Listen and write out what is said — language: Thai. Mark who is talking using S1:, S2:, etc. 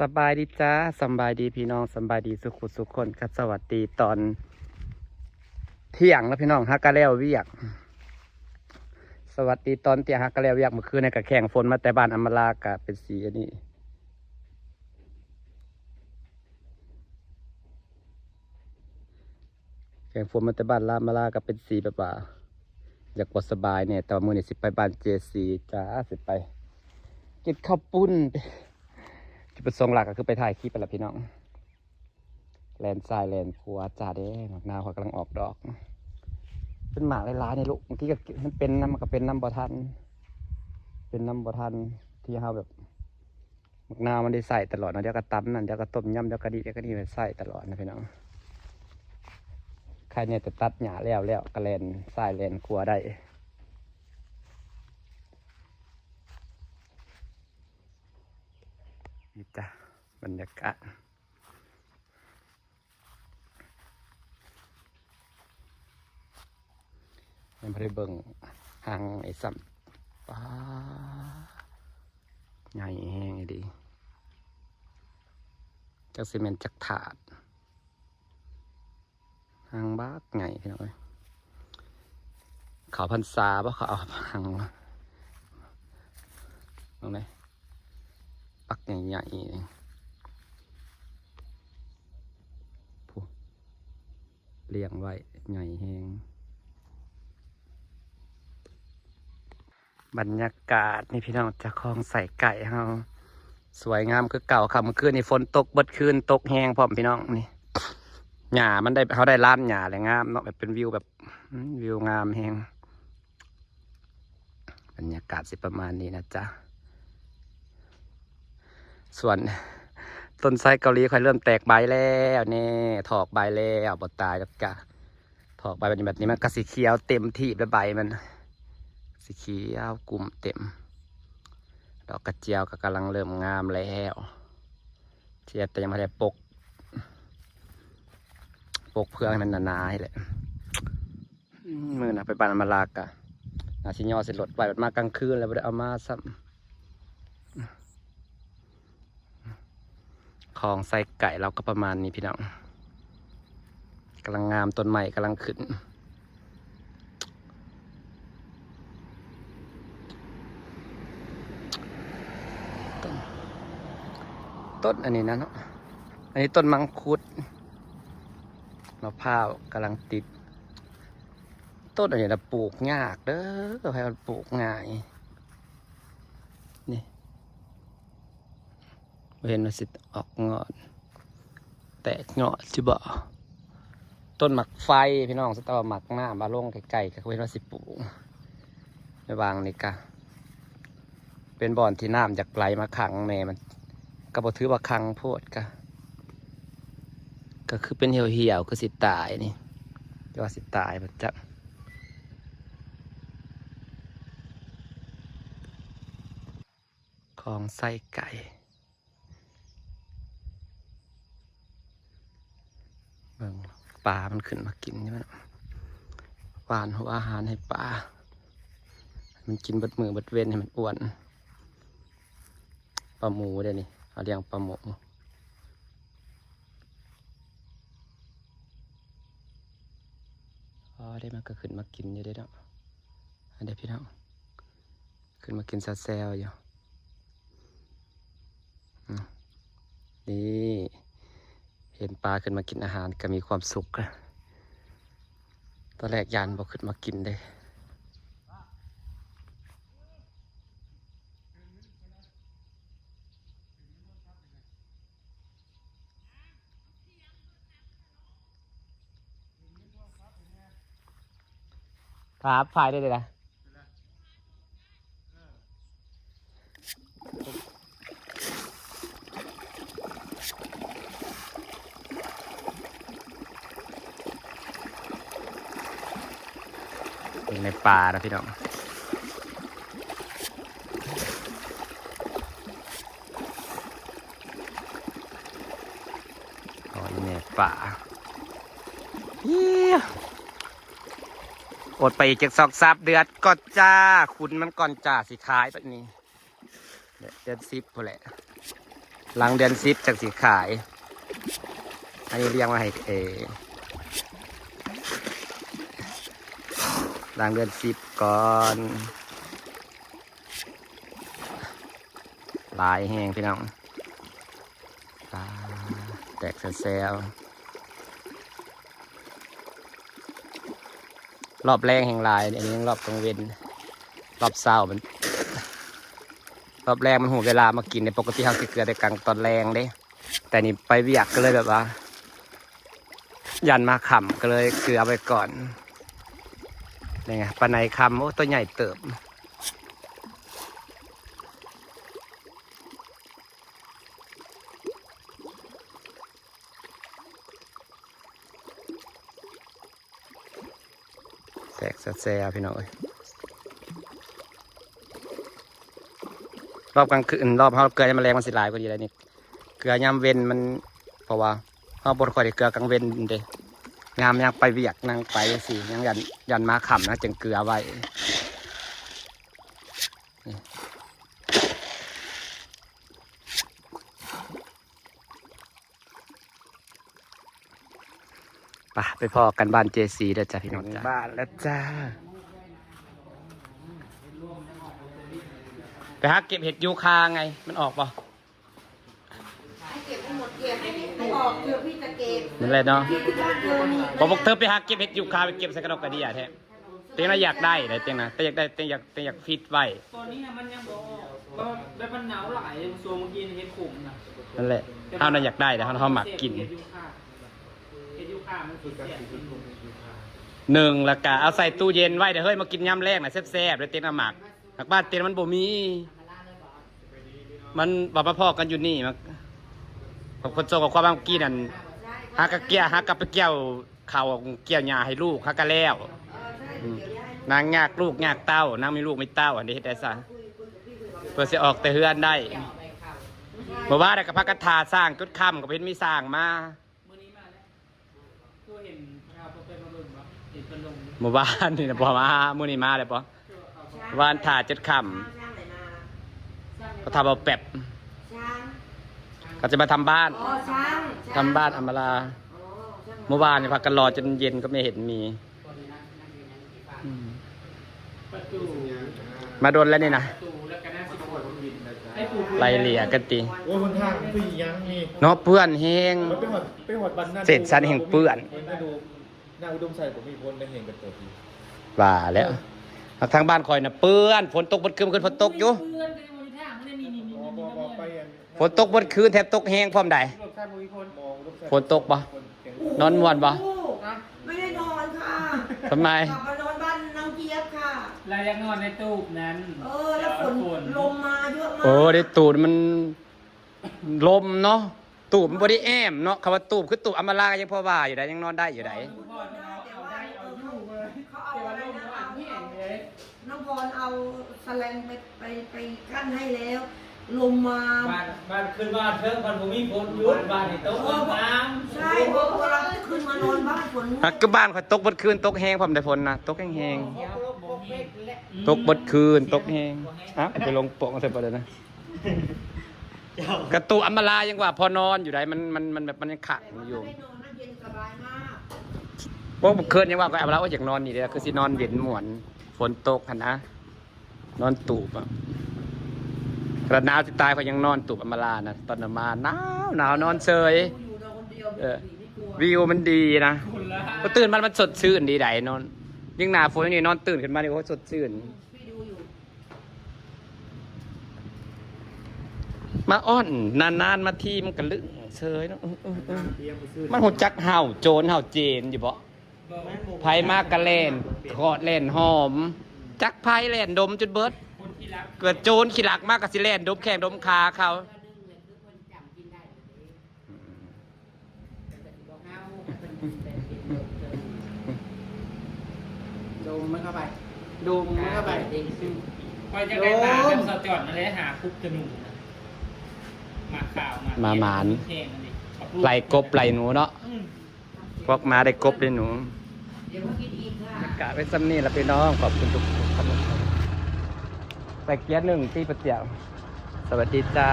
S1: สบายดีจ้าสบายดีพี่น้องสบายดีสุขุสุขคนครับสวัสดีตอนเที่ยงแล้วพี่น้องฮักกะแล้วเวียกสวัสดีตอนเที่ยงฮักกะแล้วเวียกเมื่อคืนในกระแข่งฝนมาแต่บ้านอำมาลากะเป็นสีอันนี้แข่งฝนมาแต่บ้านลามาลากะเป็นสีแบบว่าอยากปวดสบายเนี่ยแต่ว่ามื้อนี้สิไปบ้านเจซีจ้าสิไปกินข้าวปุ้นจุดประสงค์หลักก็คือไปถ่ายคลิปไปละพี่น้องแลนซ้ายแลนขวาจ้าเด้หมากนาวเขากำลังออกดอกเป็นหมากหลายๆในลูกเมื่อกี้ก็มันเป็นน้ำมันก็เป็นน้ำบ่ทันเป็นน้ำบ่ทันที่เขาแบบหมากนาวมันได้ใส่ตลอดนะเดี๋ยวก็ตำนั่นเดี๋ยวก็ต้มยำเดี๋ยวก็ดีเดี๋ยวก็นี่ไปใส่ตลอดนะพี่น้องใครเนี่ยจะตัดหญ้าแล้วก็แลนซ้ายแลนขวาได้นี่จ้ะบรรยากาศยังไม่ได้เบิ่งหางไอ้สัมป้าใหญ่แห้งดีจากซีเมนต์จากถาดหางบ้าใหญ่พี่น้อยเขาพรรษาปะเขาเอาหางตรงไหนปักใหญ่ๆผู้เลี้ยงไว้ใหญ่แห้งบรรยากาศนี่พี่น้องจะคลองใส่ไก่เฮาสวยงามคือเก่าค่ะเมื่อคืนนี่ฝนตกเบิดคืนตกแห้งพร้อมพี่น้องนี่หญ้ามันได้เขาได้ล้านหญ้าเลยงามเนาะแบบเป็นวิวแบบวิวงามแห้งบรรยากาศสิประมาณนี้นะจ๊ะส่วนต้นไทรเกาหลีค่อยเริ่มแตกใบแล้วนี่ถอกใบแล้วบดตายแล้วกะถอกใบแบบนี้มันก็สีเขียวเต็มที่แล้วใบมันสีเขียวกลุ่มเต็มดอกกระเจียวก็กำลังเริ่มงามแล้วเชียแต่ยังไม่ได้ปกเพื่องมันหนาๆให้เลยมือนะไปบ้านอำมาลากะนาชิยอเสร็จรถไปมากลางคืนแล้วไปเอามาซ้ำของใส่ไก่เราก็ประมาณนี้พี่น้องกำลังงามต้นใหม่กำลังขึ้นต้นอันนี้นะเนาะอันนี้ต้นมังคุดมะพร้าวกำลังติดต้นอันนี้เราปลูกยากเด้อให้มันปลูกง่ายนี่เห็นว่าสิออกงอนแตกเงาะจิบ่ต้นหมักไฟพี่น้องสตอหมักหน้ามาลงไกลๆกับเห็นว่าสิปลูกในวางนี่กะเป็นบ่อนที่น้ำจากไหลมาขังแม่มันกระบอกถือว่าขังโพดก็คือเป็นเหี่ยวคือสิตายนี่จะว่าสิตายมันจะของไส้ไก่เบิ่งปลามันขึ้นมากินใช่ไหมหวานหัวอาหารให้ปลามันกินเบิดมือเบิดเว้นให้มันอ้วนปลาหมูเดี๋ยวนี้เอาเลี้ยงปลาหมูได้มันก็ขึ้นมากินอยู่ได้แล้วอันเดี๋ยวพี่น้องขึ้นมากินซาแซลอยู่นี่เห็นปลาขึ้นมากินอาหารก็มีความสุขนะตอนแรกยันบอกขึ้นมากินเลยครับพายได้เลยนะในป่านะพี่น้องในป่าอดไปอีกจาก2-3 เดือนก็จ้าคุณมันก่อนจ้าสิขายแบบนี้เดือน10พอแหละ หลังเดือน10จากสีขายอันนี้เรียกว่าให้หลังเดือน10ก่อนลายแห้งพี่น้องแตกแซวรอบแรงแห่งลายอันนี้รอบกลางเวนรอบเช้ามันรอบแรงมันหัวเวลามากินในปกติเขาสิเกลือแต่กลางตอนแรงเด้แต่นี่ไปเวียกก็เลยแบบว่ายันมาขำก็เลยเกลือไปก่อนนี่ไงปลาไหนคำโอ้ตัวใหญ่เติบแตกแซ่พี่น้องรอบกลางคืนรอบเขาเกลือจะมาแรงมันสิหลายกว่าดีเลยนี่เกลือยามเว้นมันเพราะว่าเขาบดคอยเกลือกลางเว้นเด้งามยังไปเวียกนั่งไปสิยังยันมาขำนะจึงเกลือไว้ไปพอกันบ้านเจซีเด้อจ้ะพี่น้องจ้าบ้านแล้วจ้าไปหาเก็บเห็ดยูคาไงมันออกป่ะ
S2: ให้เก็บให้หมดเก็บให้ออกเดี๋ยวพี่จะเก็บ
S1: นั่นแหละเนาะ
S2: ที่บ้านเธอมี
S1: ผมบอกเธอไปหาเก็บเห็ดยูคาไปเก็บใส่กระดกกระดิ่งแท้เตียงน่ะอยากได้เลยเตียงนะแต่อยากได้แต่อยากฟิตไว้
S3: ตอนนี้มันยังบอกก็แบบมันหนาวหลายโซมกินเห็ดขมนะ
S1: นั่นแหละเขาน่ะอยากได้แต่เขาหมักกิน
S3: เห็ดยูคามันสุด
S1: หนึ่งละกะเอาใส่ตู้เย็นไว้เดี๋ยวเฮ้ยมากินยำแรกหน่อยแซ่บๆเลยเตียงน่ะหมักหากบ้านเตียงมันบ่มีมันบอกพ่อกันอยู่นี่มั้งผมคนโจกับความบางกี้นั่นหากะเกี่ยหากะไปเกี่ยวเข่าเกี่ยวหญ้าให้ลูกหากะแล้วนางยากลูกยากเต้านางมีลูกไม่เต้าอันนี้ได้ซะเพื่อจะออกแต่เฮือนได้เมื่อวานกับพระกฐาสร้างจุดค่ำกับเพชรมีสร้างมาเมื่อวานนี่นะพอมามื้อนี้มาเลยปะวานถ่าจุดค่ำเขาทำเอาแป๊บเขาจะมาทำบ้านทำบ้านอำมาลาเมื่อวานเนี่ยพักกันรอจนเย็นก็ไม่เห็นมีมาโดนแล้วนี่นะไล่เหลี่ยกันตี
S4: โอ้ยคนทางคือยังมี
S1: เนาะเพื่อนเฮง
S4: ไปหอดบันนั่น
S1: เสร็จสันเฮงเปื้อน
S4: หน้าอุดมใส่ผมมีคนได้เห็นกันตัวที
S1: ว่าแล้วทางบ้านคอยน่ะเปื้อนฝนตกบนคืนฝนตกอยู่ฝนตกบนคืนแทบตกแห้งพร้อมใดฝนตกปะนอนม่วนปะ
S2: ไม่ได้นอนค่ะ
S1: ทำไม
S2: กลับมานอนบ้านน้องเจี๊ยบค่ะ
S3: เรายังนอนในตู้นั้น
S2: แล้วฝนลมมาเยอะมาก
S1: ได้ตูดมันลมเนาะตูบมันบริแอมเนาะคำว่าตูบคือตูบอำมาลายังพอว่าอยู่ได้ยังนอนได้อยู่ได้
S2: น้องพรเอาแสลงไปกั้นให้แล้วลมมา
S3: บ้านขึ้นบ้านเพิ่มพันผมมีฝนยุดบ้านนี่ตกน้
S2: ำใช่เพราะเราขึ้นมานอนบ้านฝน
S1: ก็บ้านเขาตกบนคืนตกแห้งผมได้ฝนนะตกแห้งตกบนคืนตกแห้งไปลงโป่งเสร็จไปเลยนะกระตูอำมาลายังว่าพอนอนอยู่ไหนมันแบบมันยังขัดอยู่พวกคืนยังว่าก็อำมาลาว่าอยากนอนนี่เลยคือสินอนเย็นหมวนฝนตกนะนอนตูบกระหนาวที่ตายเขายังนอนตูบอำมาลานะตอนมาหนาวนอนเฉยวิวมันดีนะพอตื่นมันสดชื่นดีไหนนอนยิ่งหนาฝนนี่นอนตื่นขึ้นมาเนี่ยโอ้สดชื่นมาอ้อนนานๆมาทีมันกระลึงเฉยเนาะมันหัวจักเห่าโจรเห่าเจนอยู่บ่ไผ่มากกระเล่นขอดเล่นหอมจักไผ่เล่นดมจุดเบิดเกิดโจรขี้หลักมากกับสิเล่นดมแข้งดมขาเขา
S3: ดมไม่เข้าไปดมไม่เข้าไปคอยจะได้ตาเป็นสจอดมาเลยหาคุกกระหนุ่มมาข่าว
S1: มาหมานไหลกบไหลหนูเนาะพวกมาได้กบได้หนูกะไปซ้ำนี่แล้วพี่น้องขอบคุณทุกคนใส่เกียร์1ที่ประเจียวสวัสดีจ้า